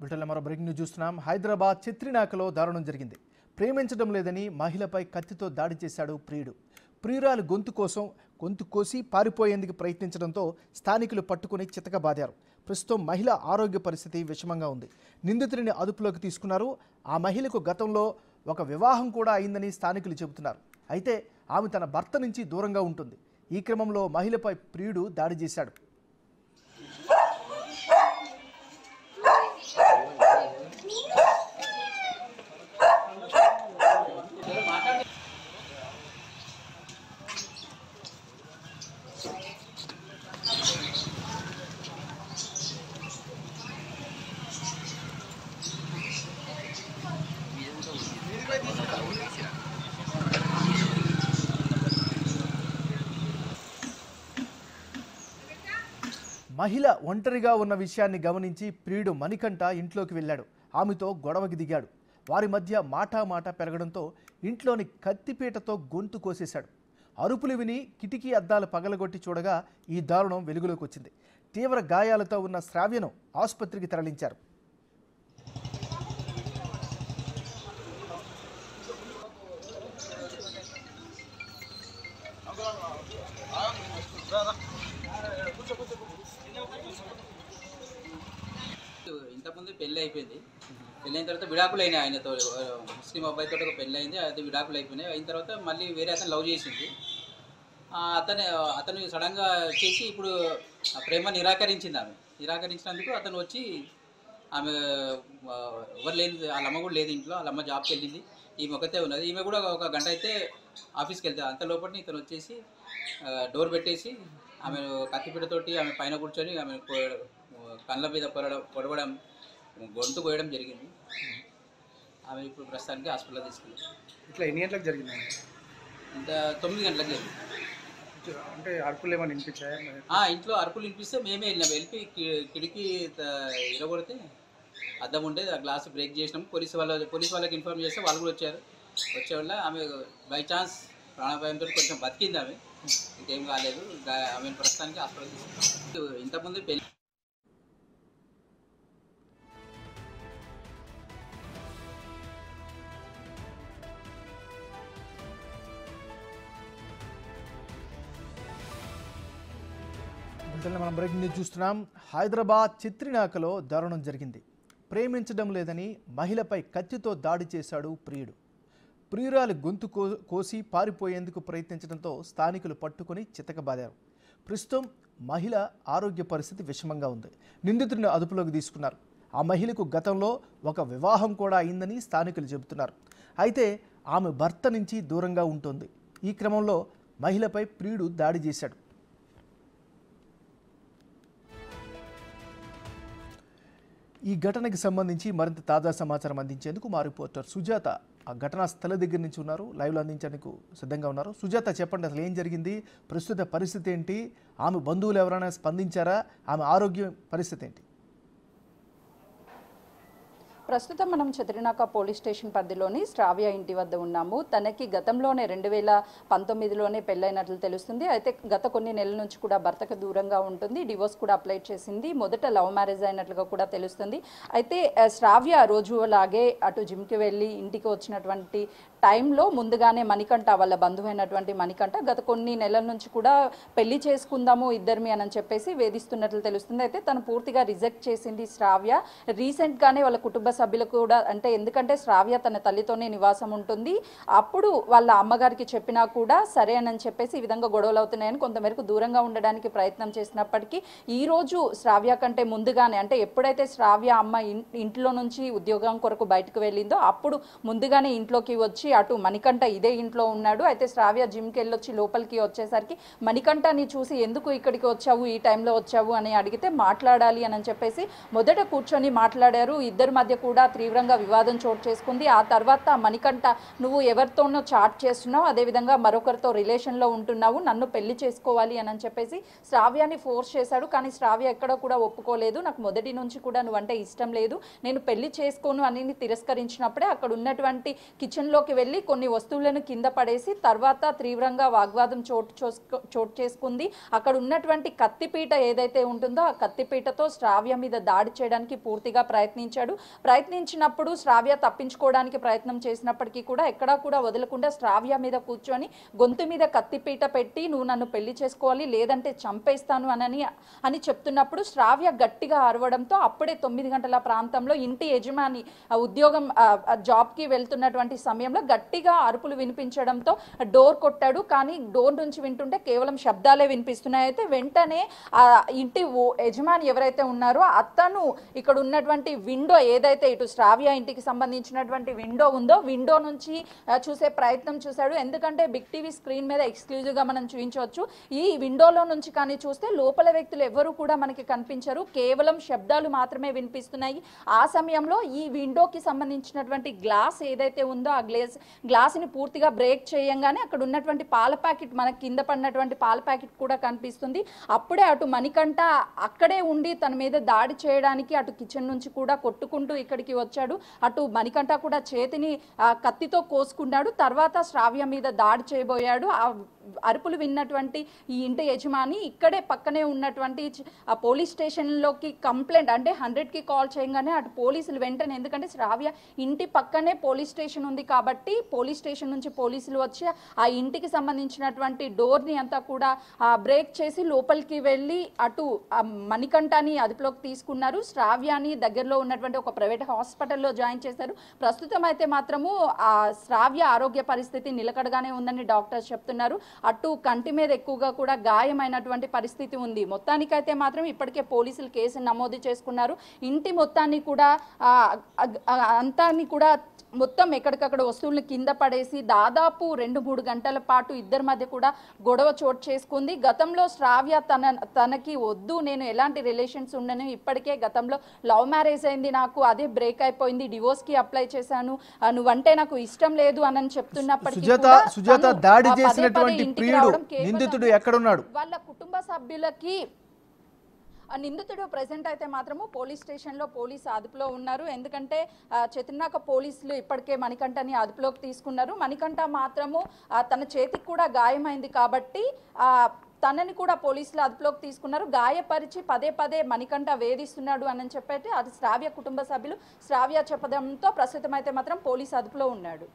బులెటిన్లో మరో breaking news చూస్తున్నాం. హైదరాబాద్ చిత్రినాకలో దారుణం జరిగింది. ప్రేమించడం లేదని మహిళపై కత్తితో దాడి చేశాడు ప్రియుడు. ప్రియురాలు గొంతు కోసి పారిపోయేందుకు ప్రయత్నించడంతో స్థానికులు పట్టుకుని చితకబాదారు. ప్రస్తుతం మహిళ ఆరోగ్య పరిస్థితి విషమంగా ఉంది. నిందితుడిని అదుపులోకి తీసుకున్నారు. ఆ మహిళకు గతంలో ఒక వివాహం కూడా అయిందని స్థానికులు చెబుతున్నారు. అయితే ఆమె తన భర్త నుంచి దూరంగా ఉంటుంది. ఈ క్రమంలో మహిళపై ప్రియుడు దాడి చేశాడు. మహిళ ఒంటరిగా ఉన్న విషయాన్ని గమనించి ప్రియుడు మణికంఠ ఇంట్లోకి వెళ్ళాడు. ఆమెతో గొడవకి దిగాడు. వారి మధ్య మాట పెరగడంతో ఇంట్లోని కత్తిపీటతో గొంతు కోసేశాడు. అరుపులు విని కిటికీ అద్దాలు పగలగొట్టి చూడగా ఈ దారుణం వెలుగులోకి వచ్చింది. తీవ్ర గాయాలతో ఉన్న శ్రావ్యను ఆసుపత్రికి తరలించారు. ఇంతకుముందు పెళ్ళి అయిపోయింది. పెళ్ళి అయిన తర్వాత విడాకులు అయినాయి. ఆయనతో ముస్లిం అబ్బాయితో ఒక పెళ్ళి అయింది. అది విడాకులు అయిపోయినాయి. అయిన తర్వాత మళ్ళీ వేరే అతను లవ్ చేసింది. అతను సడన్గా చేసి ఇప్పుడు ప్రేమ నిరాకరించింది. ఆమె నిరాకరించినందుకు అతను వచ్చి ఆమె ఎవరు లేదు, వాళ్ళ అమ్మ కూడా లేదు ఇంట్లో. వాళ్ళ అమ్మ జాబ్కి వెళ్ళింది. ఈమె ఒకతే ఉన్నది. ఈమె కూడా ఒక గంట అయితే ఆఫీస్కి వెళ్తే అంత లోపల ఇతను వచ్చేసి డోర్ పెట్టేసి ఆమె కత్తిపీటతోటి ఆమె పైన కూర్చొని ఆమె కళ్ళ మీద పొడవడం, గొంతు కోయడం జరిగింది. ఆమె ఇప్పుడు ప్రస్తుతానికి హాస్పిటల్లో తీసుకెళ్ళారు. ఇట్లా ఎన్ని గంటలకు జరిగింది? ఇంత 9 గంటలకు జరిగింది. అంటే అరుపులు ఏమైనా వినిపించాయా? ఇంట్లో అరుపులు వినిపిస్తే మేమే వెళ్ళినాం. వెళ్ళి కిటికీ ఇరగొడితే అద్దం ఉంటే ఆ గ్లాస్ బ్రేక్ చేసినాం. పోలీస్ వాళ్ళకి ఇన్ఫార్మ్ చేస్తే వాళ్ళు కూడా వచ్చే వల్ల ఆమె బై ఛాన్స్ ప్రాణాపాయంతో కొంచెం బతికింది. ఆమె ఇంకేం కాలేదు. ఆమె ప్రస్తుతానికి హాస్పిటల్ తీసుకున్నాం. ఇంతకుముందు పెళ్ళి మనం బ్రేకింగ్ న్యూస్ చూస్తున్నాం. హైదరాబాద్ చిత్రినాకలో దారుణం జరిగింది. ప్రేమించడం లేదని మహిళపై కత్తితో దాడి చేశాడు ప్రియుడు. ప్రియురాలి గొంతు కోసి పారిపోయేందుకు ప్రయత్నించడంతో స్థానికులు పట్టుకుని చితకబాదారు. ప్రస్తుతం మహిళ ఆరోగ్య పరిస్థితి విషమంగా ఉంది. నిందితుడిని అదుపులోకి తీసుకున్నారు. ఆ మహిళకు గతంలో ఒక వివాహం కూడా అయిందని స్థానికులు చెబుతున్నారు. అయితే ఆమె భర్త నుంచి దూరంగా ఉంటుంది. ఈ క్రమంలో మహిళపై ప్రియుడు దాడి చేశాడు. ఈ ఘటనకి సంబంధించి మరింత తాజా సమాచారం అందించేందుకు మా రిపోర్టర్ సుజాత ఆ ఘటనా స్థల దగ్గర నుంచి ఉన్నారు. లైవ్లో అందించేందుకు సిద్ధంగా ఉన్నారు. సుజాత, చెప్పండి, అసలు ఏం జరిగింది? ప్రస్తుత పరిస్థితి ఏంటి? ఆమె బంధువులు ఎవరైనా స్పందించారా? ఆమె ఆరోగ్య పరిస్థితి ఏంటి? ప్రస్తుతం మనం చిత్రినాక పోలీస్ స్టేషన్ పరిధిలోని శ్రావ్య ఇంటి వద్ద ఉన్నాము. తనకి గతంలోనే 2019లోనే పెళ్ళైనట్లు తెలుస్తుంది. అయితే గత కొన్ని నెలల నుంచి కూడా భర్తకు దూరంగా ఉంటుంది. డివోర్స్ కూడా అప్లై చేసింది. మొదట లవ్ మ్యారేజ్ అయినట్లుగా కూడా తెలుస్తుంది. అయితే శ్రావ్య రోజులాగే అటు జిమ్కి వెళ్ళి ఇంటికి వచ్చినటువంటి టైంలో ముందుగానే మణికంఠ, వాళ్ళ బంధువైనటువంటి మణికంఠ గత కొన్ని నెలల నుంచి కూడా పెళ్లి చేసుకుందాము ఇద్దరిమి అని చెప్పేసి వేధిస్తున్నట్లు తెలుస్తుంది. అయితే తను పూర్తిగా రిజెక్ట్ చేసింది శ్రావ్య. రీసెంట్గానే వాళ్ళ కుటుంబ సభ్యులకు కూడా, అంటే ఎందుకంటే శ్రావ్య తన తల్లితోనే నివాసం ఉంటుంది. అప్పుడు వాళ్ళ అమ్మగారికి చెప్పినా కూడా సరే అని చెప్పేసి ఈ విధంగా గొడవలు అవుతున్నాయని కొంతమేరకు దూరంగా ఉండడానికి ప్రయత్నం చేసినప్పటికీ ఈరోజు శ్రావ్య కంటే ముందుగానే, అంటే ఎప్పుడైతే శ్రావ్య అమ్మ ఇంట్లో నుంచి ఉద్యోగం కొరకు బయటకు వెళ్ళిందో అప్పుడు ముందుగానే ఇంట్లోకి వచ్చి అటు మణికంఠ ఇదే ఇంట్లో ఉన్నాడు. అయితే శ్రావ్య జిమ్కి వెళ్ళొచ్చి లోపలికి వచ్చేసరికి మణికంఠని చూసి ఎందుకు ఇక్కడికి వచ్చావు, ఈ టైంలో వచ్చావు అని అడిగితే మాట్లాడాలి అని చెప్పేసి మొదట కూర్చొని మాట్లాడారు. ఇద్దరి మధ్య కూడా తీవ్రంగా వివాదం చోటు చేసుకుంది. ఆ తర్వాత మణికంఠ, నువ్వు ఎవరితోనో చాట్ చేస్తున్నావు, అదేవిధంగా మరొకరితో రిలేషన్లో ఉంటున్నావు, నన్ను పెళ్లి చేసుకోవాలి అని చెప్పేసి శ్రావ్యాన్ని ఫోర్స్ చేశాడు. కానీ శ్రావ్య ఎక్కడ కూడా ఒప్పుకోలేదు. నాకు మొదటి నుంచి కూడా నువ్వంటే ఇష్టం లేదు, నేను పెళ్లి చేసుకోను అని తిరస్కరించినప్పుడే అక్కడ ఉన్నటువంటి కిచెన్లోకి వెళ్ళి కొన్ని వస్తువులను కింద పడేసి తర్వాత తీవ్రంగా వాగ్వాదం చోటు చేసుకుంది. అక్కడ ఉన్నటువంటి కత్తిపీట ఏదైతే ఉంటుందో ఆ కత్తిపీటతో శ్రావ్య మీద దాడి చేయడానికి పూర్తిగా ప్రయత్నించినప్పుడు శ్రావ్య తప్పించుకోవడానికి ప్రయత్నం చేసినప్పటికీ కూడా ఎక్కడా కూడా వదలకుండా శ్రావ్య మీద కూర్చొని గొంతు మీద కత్తిపీట పెట్టి నువ్వు నన్ను పెళ్లి చేసుకోవాలి లేదంటే చంపేస్తాను అని చెప్తున్నప్పుడు శ్రావ్య గట్టిగా అరవడంతో అప్పుడే 9 గంటల ప్రాంతంలో ఇంటి యజమాని ఉద్యోగం జాబ్కి వెళ్తున్నటువంటి సమయంలో గట్టిగా అరుపులు వినిపించడంతో డోర్ కొట్టాడు. కానీ డోర్ నుంచి వింటుంటే కేవలం శబ్దాలే వినిపిస్తున్నాయి. అయితే వెంటనే ఇంటి యజమాని ఎవరైతే ఉన్నారో అతను ఇక్కడ ఉన్నటువంటి విండో ఏదైతే ఇటు శ్రావ్య ఇంటికి సంబంధించినటువంటి విండో ఉందో విండో నుంచి చూసే ప్రయత్నం చేశాడు. ఎందుకంటే బిగ్ టీవీ స్క్రీన్ మీద ఎక్స్క్లూజివ్గా మనం చూపించవచ్చు. ఈ విండోలో నుంచి కానీ చూస్తే లోపల వ్యక్తులు ఎవరు కూడా మనకి కనిపించరు, కేవలం శబ్దాలు మాత్రమే వినిపిస్తున్నాయి. ఆ సమయంలో ఈ విండోకి సంబంధించినటువంటి గ్లాస్ ఏదైతే ఉందో ఆ గ్లాస్ని పూర్తిగా బ్రేక్ చేయంగానే అక్కడ ఉన్నటువంటి పాల ప్యాకెట్ మనకి కింద పడినటువంటి పాల ప్యాకెట్ కూడా కనిపిస్తుంది. అప్పుడే అటు మణికంఠ అక్కడే ఉండి తన మీద దాడి చేయడానికి అటు కిచెన్ నుంచి కూడా కొట్టుకుంటూ ఇక్కడికి వచ్చాడు. అటు మణికంఠ కూడా చేతిని కత్తితో కోసుకున్నాడు. తర్వాత శ్రావ్య మీద దాడి చేయబోయాడు. ఆ అరుపులు విన్నటువంటి ఈ ఇంటి యజమాని ఇక్కడే పక్కనే ఉన్నటువంటి పోలీస్ స్టేషన్లోకి కంప్లైంట్ అంటే 100కి కాల్ చేయగానే అటు పోలీసులు వెంటనే, ఎందుకంటే శ్రావ్య ఇంటి పక్కనే పోలీస్ స్టేషన్ ఉంది కాబట్టి పోలీస్ స్టేషన్ నుంచి పోలీసులు వచ్చి ఆ ఇంటికి సంబంధించినటువంటి డోర్ని అంతా కూడా బ్రేక్ చేసి లోపలికి వెళ్ళి అటు మణికంఠని అదుపులోకి తీసుకున్నారు. శ్రావ్యాని దగ్గరలో ఉన్నటువంటి ఒక ప్రైవేట్ హాస్పిటల్లో జాయిన్ చేశారు. ప్రస్తుతం అయితే మాత్రము ఆ శ్రావ్య ఆరోగ్య పరిస్థితి నిలకడగానే ఉందని డాక్టర్స్ చెప్తున్నారు. అటు కంటి మీద ఎక్కువగా కూడా గాయమైనటువంటి పరిస్థితి ఉంది. మొత్తానికైతే మాత్రం ఇప్పటికే పోలీసులు కేసు నమోదు చేసుకున్నారు. ఇంటి మొత్తాన్ని కూడా మొత్తం ఎక్కడికక్కడ వస్తువులను కింద పడేసి దాదాపు 2-3 గంటల పాటు ఇద్దరి మధ్య కూడా గొడవ చోటు చేసుకుంది. గతంలో శ్రావ్య తనకి వద్దు, నేను ఎలాంటి రిలేషన్స్ ఉండను, ఇప్పటికే గతంలో లవ్ మ్యారేజ్ అయింది, నాకు అదే బ్రేక్ అయిపోయింది, డివోర్స్కి అప్లై చేశాను, నువ్వంటే నాకు ఇష్టం లేదు అని చెప్తున్నప్పటికీ సుజాత దాడి చేసినటువంటి ప్రియుడు నిందితుడు ఎక్కడున్నాడు? వాళ్ళ కుటుంబ సభ్యులకి నిందితుడు ప్రెసెంట్ అయితే మాత్రము పోలీస్ స్టేషన్లో పోలీసు అదుపులో ఉన్నారు. ఎందుకంటే చతిర్నాక పోలీసులు ఇప్పటికే మణికంఠని అదుపులోకి తీసుకున్నారు. మణికంఠ మాత్రము తన చేతికి కూడా గాయమైంది కాబట్టి తనని కూడా పోలీసులు అదుపులోకి తీసుకున్నారు. గాయపరిచి పదే మణికంఠ వేధిస్తున్నాడు అని చెప్పేసి అది శ్రావ్య కుటుంబ సభ్యులు శ్రావ్య చెప్పడంతో ప్రస్తుతం అయితే మాత్రం పోలీసు అదుపులో ఉన్నాడు.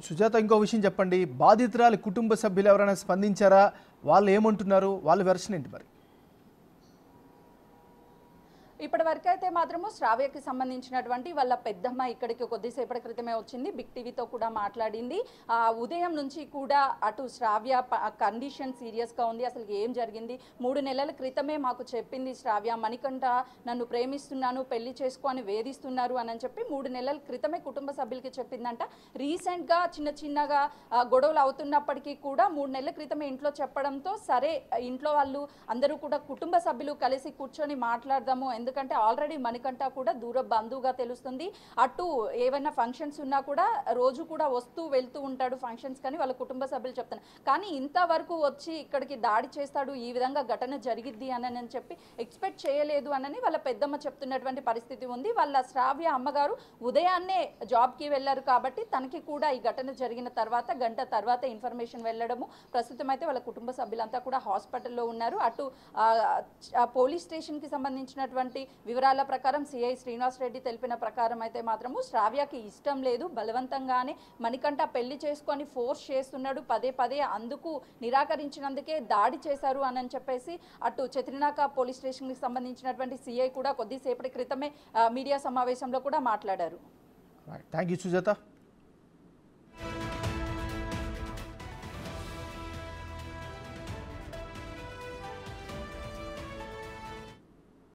సుజాత, ఇంకో విషయం చెప్పండి, బాధితురాలి కుటుంబ సభ్యులు ఎవరైనా స్పందించారా? వాళ్ళు ఏమంటున్నారు? వాళ్ళ వెర్షన్ ఏంటి మరి? ఇప్పటి వరకు అయితే మాత్రము శ్రావ్యకి సంబంధించినటువంటి వాళ్ళ పెద్దమ్మ ఇక్కడికి కొద్దిసేపటి క్రితమే వచ్చింది, బిగ్ టీవీతో కూడా మాట్లాడింది. ఉదయం నుంచి కూడా అటు శ్రావ్య కండిషన్ సీరియస్గా ఉంది, అసలు ఏం జరిగింది, 3 నెలల క్రితమే మాకు చెప్పింది శ్రావ్య, మణికంఠ నన్ను ప్రేమిస్తున్నాను, పెళ్లి చేసుకొని వేధిస్తున్నారు అని చెప్పి 3 నెలల క్రితమే కుటుంబ సభ్యులకి చెప్పిందంట. రీసెంట్గా చిన్నగా గొడవలు అవుతున్నప్పటికీ కూడా 3 నెలల క్రితమే ఇంట్లో చెప్పడంతో సరే ఇంట్లో వాళ్ళు అందరూ కూడా కుటుంబ సభ్యులు కలిసి కూర్చొని మాట్లాడదాము, ఎందుకంటే ఆల్రెడీ మణికంఠ కూడా దూర బంధువుగా తెలుస్తుంది. అటు ఏవైనా ఫంక్షన్స్ ఉన్నా కూడా రోజు కూడా వస్తూ వెళ్తూ ఉంటాడు ఫంక్షన్స్, కానీ వాళ్ళ కుటుంబ సభ్యులు చెప్తాను. కానీ ఇంతవరకు వచ్చి ఇక్కడికి దాడి చేస్తాడు, ఈ విధంగా ఘటన జరిగిద్ది అని చెప్పి ఎక్స్పెక్ట్ చేయలేదు అని వాళ్ళ పెద్దమ్మ చెప్తున్నటువంటి పరిస్థితి ఉంది. వాళ్ళ శ్రావ్య అమ్మగారు ఉదయాన్నే జాబ్కి వెళ్ళారు కాబట్టి తనకి కూడా ఈ ఘటన జరిగిన గంట తర్వాత ఇన్ఫర్మేషన్ వెళ్ళడము. ప్రస్తుతం అయితే వాళ్ళ కుటుంబ సభ్యులంతా కూడా హాస్పిటల్లో ఉన్నారు. అటు పోలీస్ స్టేషన్కి సంబంధించినటువంటి వివరాల ప్రకారం సిఐ శ్రీనివాస్ రెడ్డి తెలిపిన ప్రకారం అయితే మాత్రము శ్రావ్యకి ఇష్టం లేదు, బలవంతంగానే మణికంఠ పెళ్లి చేసుకొని ఫోర్స్ చేస్తున్నాడు, పదే అందుకు నిరాకరించినందుకే దాడి చేశారు అని చెప్పేసి అటు చతిర్నాక పోలీస్ స్టేషన్కి సంబంధించినటువంటి సిఐ కూడా కొద్దిసేపటి క్రితమే మీడియా సమావేశంలో కూడా మాట్లాడారు. Thank you Sujatha.